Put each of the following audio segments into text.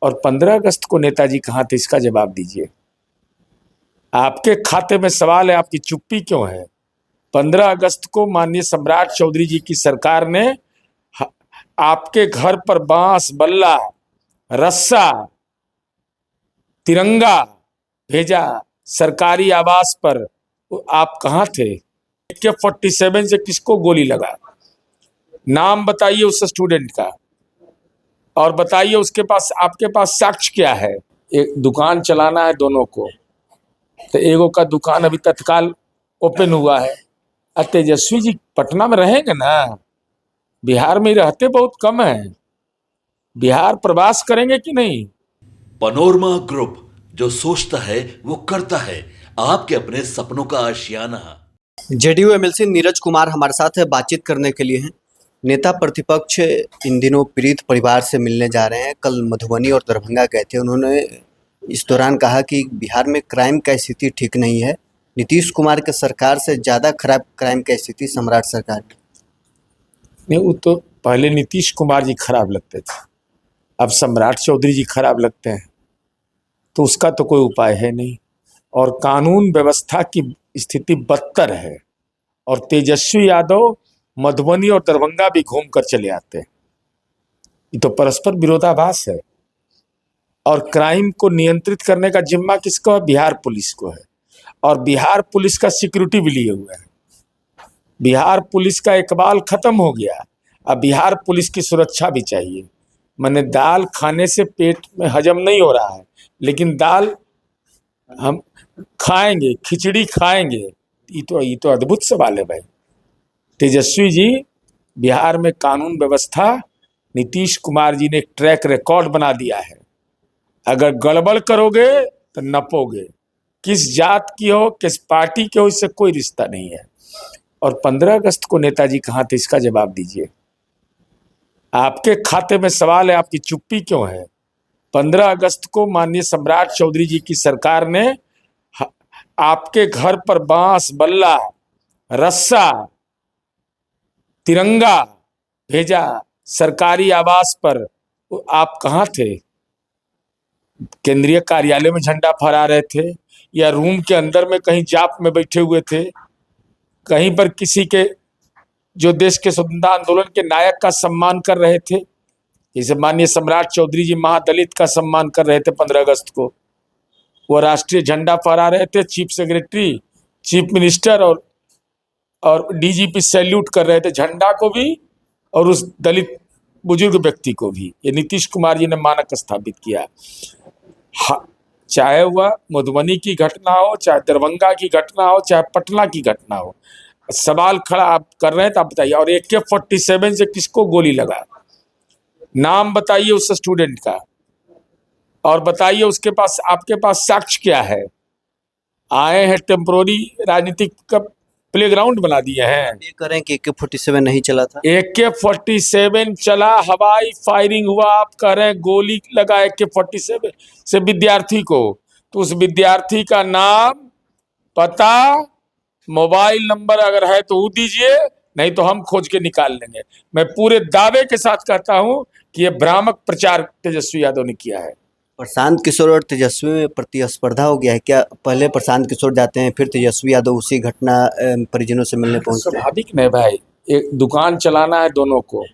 और 15 अगस्त को नेताजी कहाँ थे, इसका जवाब दीजिए। आपके खाते में सवाल है, आपकी चुप्पी क्यों है? 15 अगस्त को माननीय सम्राट चौधरी जी की सरकार ने आपके घर पर बांस, बल्ला, रस्सा, तिरंगा भेजा सरकारी आवास पर। आप कहाँ थे? AK-47 से किसको गोली लगा? नाम बताइए उस स्टूडेंट का, और बताइए उसके पास, आपके पास साक्ष्य क्या है? एक दुकान चलाना है दोनों को, तो एगो का दुकान अभी तत्काल ओपन हुआ है। तेजस्वी जी पटना में रहेंगे ना? बिहार में रहते बहुत कम है। बिहार प्रवास करेंगे कि नहीं? पनोरमा ग्रुप, जो सोचता है वो करता है। आपके अपने सपनों का आशियाना। जेडीयू एमएलसी नीरज कुमार हमारे साथ बातचीत करने के लिए हैं। नेता प्रतिपक्ष इन दिनों पीड़ित परिवार से मिलने जा रहे हैं। कल मधुबनी और दरभंगा गए थे। उन्होंने इस दौरान कहा कि बिहार में क्राइम का स्थिति ठीक नहीं है। नीतीश कुमार के सरकार से ज़्यादा खराब क्राइम की स्थिति सम्राट सरकार की। नहीं, वो तो पहले नीतीश कुमार जी खराब लगते थे, अब सम्राट चौधरी जी खराब लगते हैं, तो उसका तो कोई उपाय है नहीं। और कानून व्यवस्था की स्थिति बदतर है। और तेजस्वी यादव मधुबनी और दरभंगा भी घूम कर चले आते हैं। ये तो परस्पर विरोधाभास है। और क्राइम को नियंत्रित करने का जिम्मा किसको है? बिहार पुलिस को है। और बिहार पुलिस का सिक्योरिटी भी लिए हुए है। बिहार पुलिस का इकबाल खत्म हो गया, अब बिहार पुलिस की सुरक्षा भी चाहिए। मैंने दाल खाने से पेट में हजम नहीं हो रहा है, लेकिन दाल हम खाएंगे, खिचड़ी खाएंगे। ये तो अद्भुत सवाल है भाई। तेजस्वी जी, बिहार में कानून व्यवस्था, नीतीश कुमार जी ने एक ट्रैक रिकॉर्ड बना दिया है। अगर गड़बड़ करोगे तो नपोगे। किस जात की हो, किस पार्टी के हो, इससे कोई रिश्ता नहीं है। और 15 अगस्त को नेताजी कहाँ थे, इसका जवाब दीजिए। आपके खाते में सवाल है, आपकी चुप्पी क्यों है? 15 अगस्त को माननीय सम्राट चौधरी जी की सरकार ने आपके घर पर बांस, बल्ला, रस्सा, तिरंगा भेजा सरकारी आवास पर। आप कहाँ थे? केंद्रीय कार्यालय में झंडा फहरा रहे थे, या रूम के अंदर में कहीं जाप में बैठे हुए थे? कहीं पर किसी के, जो देश के स्वतंत्रता आंदोलन के नायक का सम्मान कर रहे थे? जैसे माननीय सम्राट चौधरी जी महादलित का सम्मान कर रहे थे 15 अगस्त को, वो राष्ट्रीय झंडा फहरा रहे थे। चीफ सेक्रेटरी, चीफ मिनिस्टर और डीजीपी सैल्यूट कर रहे थे झंडा को भी और उस दलित बुजुर्ग व्यक्ति को भी। ये नीतीश कुमार जी ने मानक स्थापित किया। चाहे वह मधुबनी की घटना हो, चाहे दरभंगा की घटना हो, चाहे पटना की घटना हो, सवाल खड़ा आप कर रहे हैं तो आप बताइए। और AK-47 से किसको गोली लगा? नाम बताइए उस स्टूडेंट का, और बताइए उसके पास, आपके पास साक्ष्य क्या है? आए हैं टेम्पोररी राजनीतिक का प्लेग्राउंड बना दिए हैं। ये करें कि AK-47 नहीं चला था। AK-47 चला, हवाई फायरिंग हुआ। आप कह रहे हैं गोली लगा AK-47 से विद्यार्थी को, तो उस विद्यार्थी का नाम, पता, मोबाइल नंबर अगर है तो वो दीजिए, नहीं तो हम खोज के निकाल लेंगे। मैं पूरे दावे के साथ कहता हूं कि यह भ्रामक प्रचार तेजस्वी यादव ने किया है। प्रशांत किशोर और तेजस्वी में प्रतिस्पर्धा हो गया है क्या? पहले प्रशांत किशोर जाते हैं, फिर तेजस्वी यादव उसी घटना परिजनों से मिलने पहुंचते हैं। स्वाभाविक नहीं भाई, एक दुकान चलाना है दोनों को,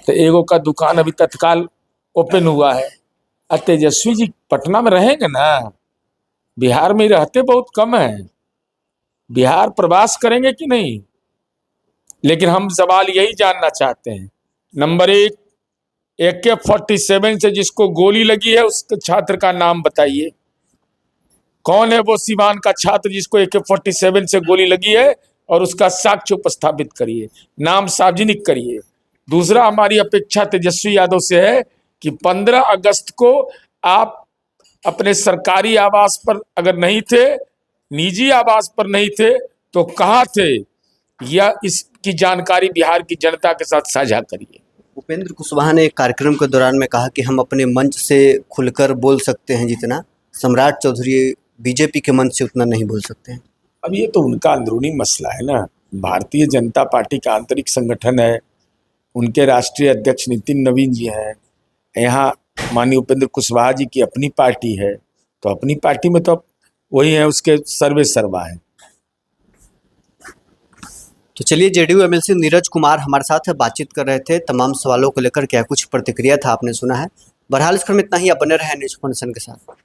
तो एगो का दुकान अभी तत्काल ओपन हुआ है। तेजस्वी जी पटना में रहेंगे ना? बिहार में रहते बहुत कम है। बिहार प्रवास करेंगे कि नहीं? लेकिन हम सवाल यही जानना चाहते हैं। नंबर 1, AK-47 से जिसको गोली लगी है उस छात्र का नाम बताइए। कौन है वो सीवान का छात्र जिसको AK-47 से गोली लगी है, और उसका साक्ष्य उपस्थापित करिए, नाम सार्वजनिक करिए। दूसरा, हमारी अपेक्षा तेजस्वी यादव से है कि 15 अगस्त को आप अपने सरकारी आवास पर अगर नहीं थे, निजी आवास पर नहीं थे, तो कहाँ थे, या इसकी जानकारी बिहार की जनता के साथ साझा करिए। उपेंद्र कुशवाहा ने एक कार्यक्रम के दौरान में कहा कि हम अपने मंच से खुलकर बोल सकते हैं जितना, सम्राट चौधरी बीजेपी के मंच से उतना नहीं बोल सकते हैं। अब ये तो उनका अंदरूनी मसला है ना। भारतीय जनता पार्टी का आंतरिक संगठन है, उनके राष्ट्रीय अध्यक्ष नितिन नवीन जी हैं। यहाँ माननीय उपेंद्र कुशवाहा जी की अपनी पार्टी है, तो अपनी पार्टी में तो वही है, उसके सर्वे सर्वा है। तो चलिए, जेडीयू एमएलसी नीरज कुमार हमारे साथ बातचीत कर रहे थे, तमाम सवालों को लेकर क्या कुछ प्रतिक्रिया था आपने सुना है। बहरहाल इस क्रम में इतना ही, आप बने रहे न्यूज़ नेशन के साथ।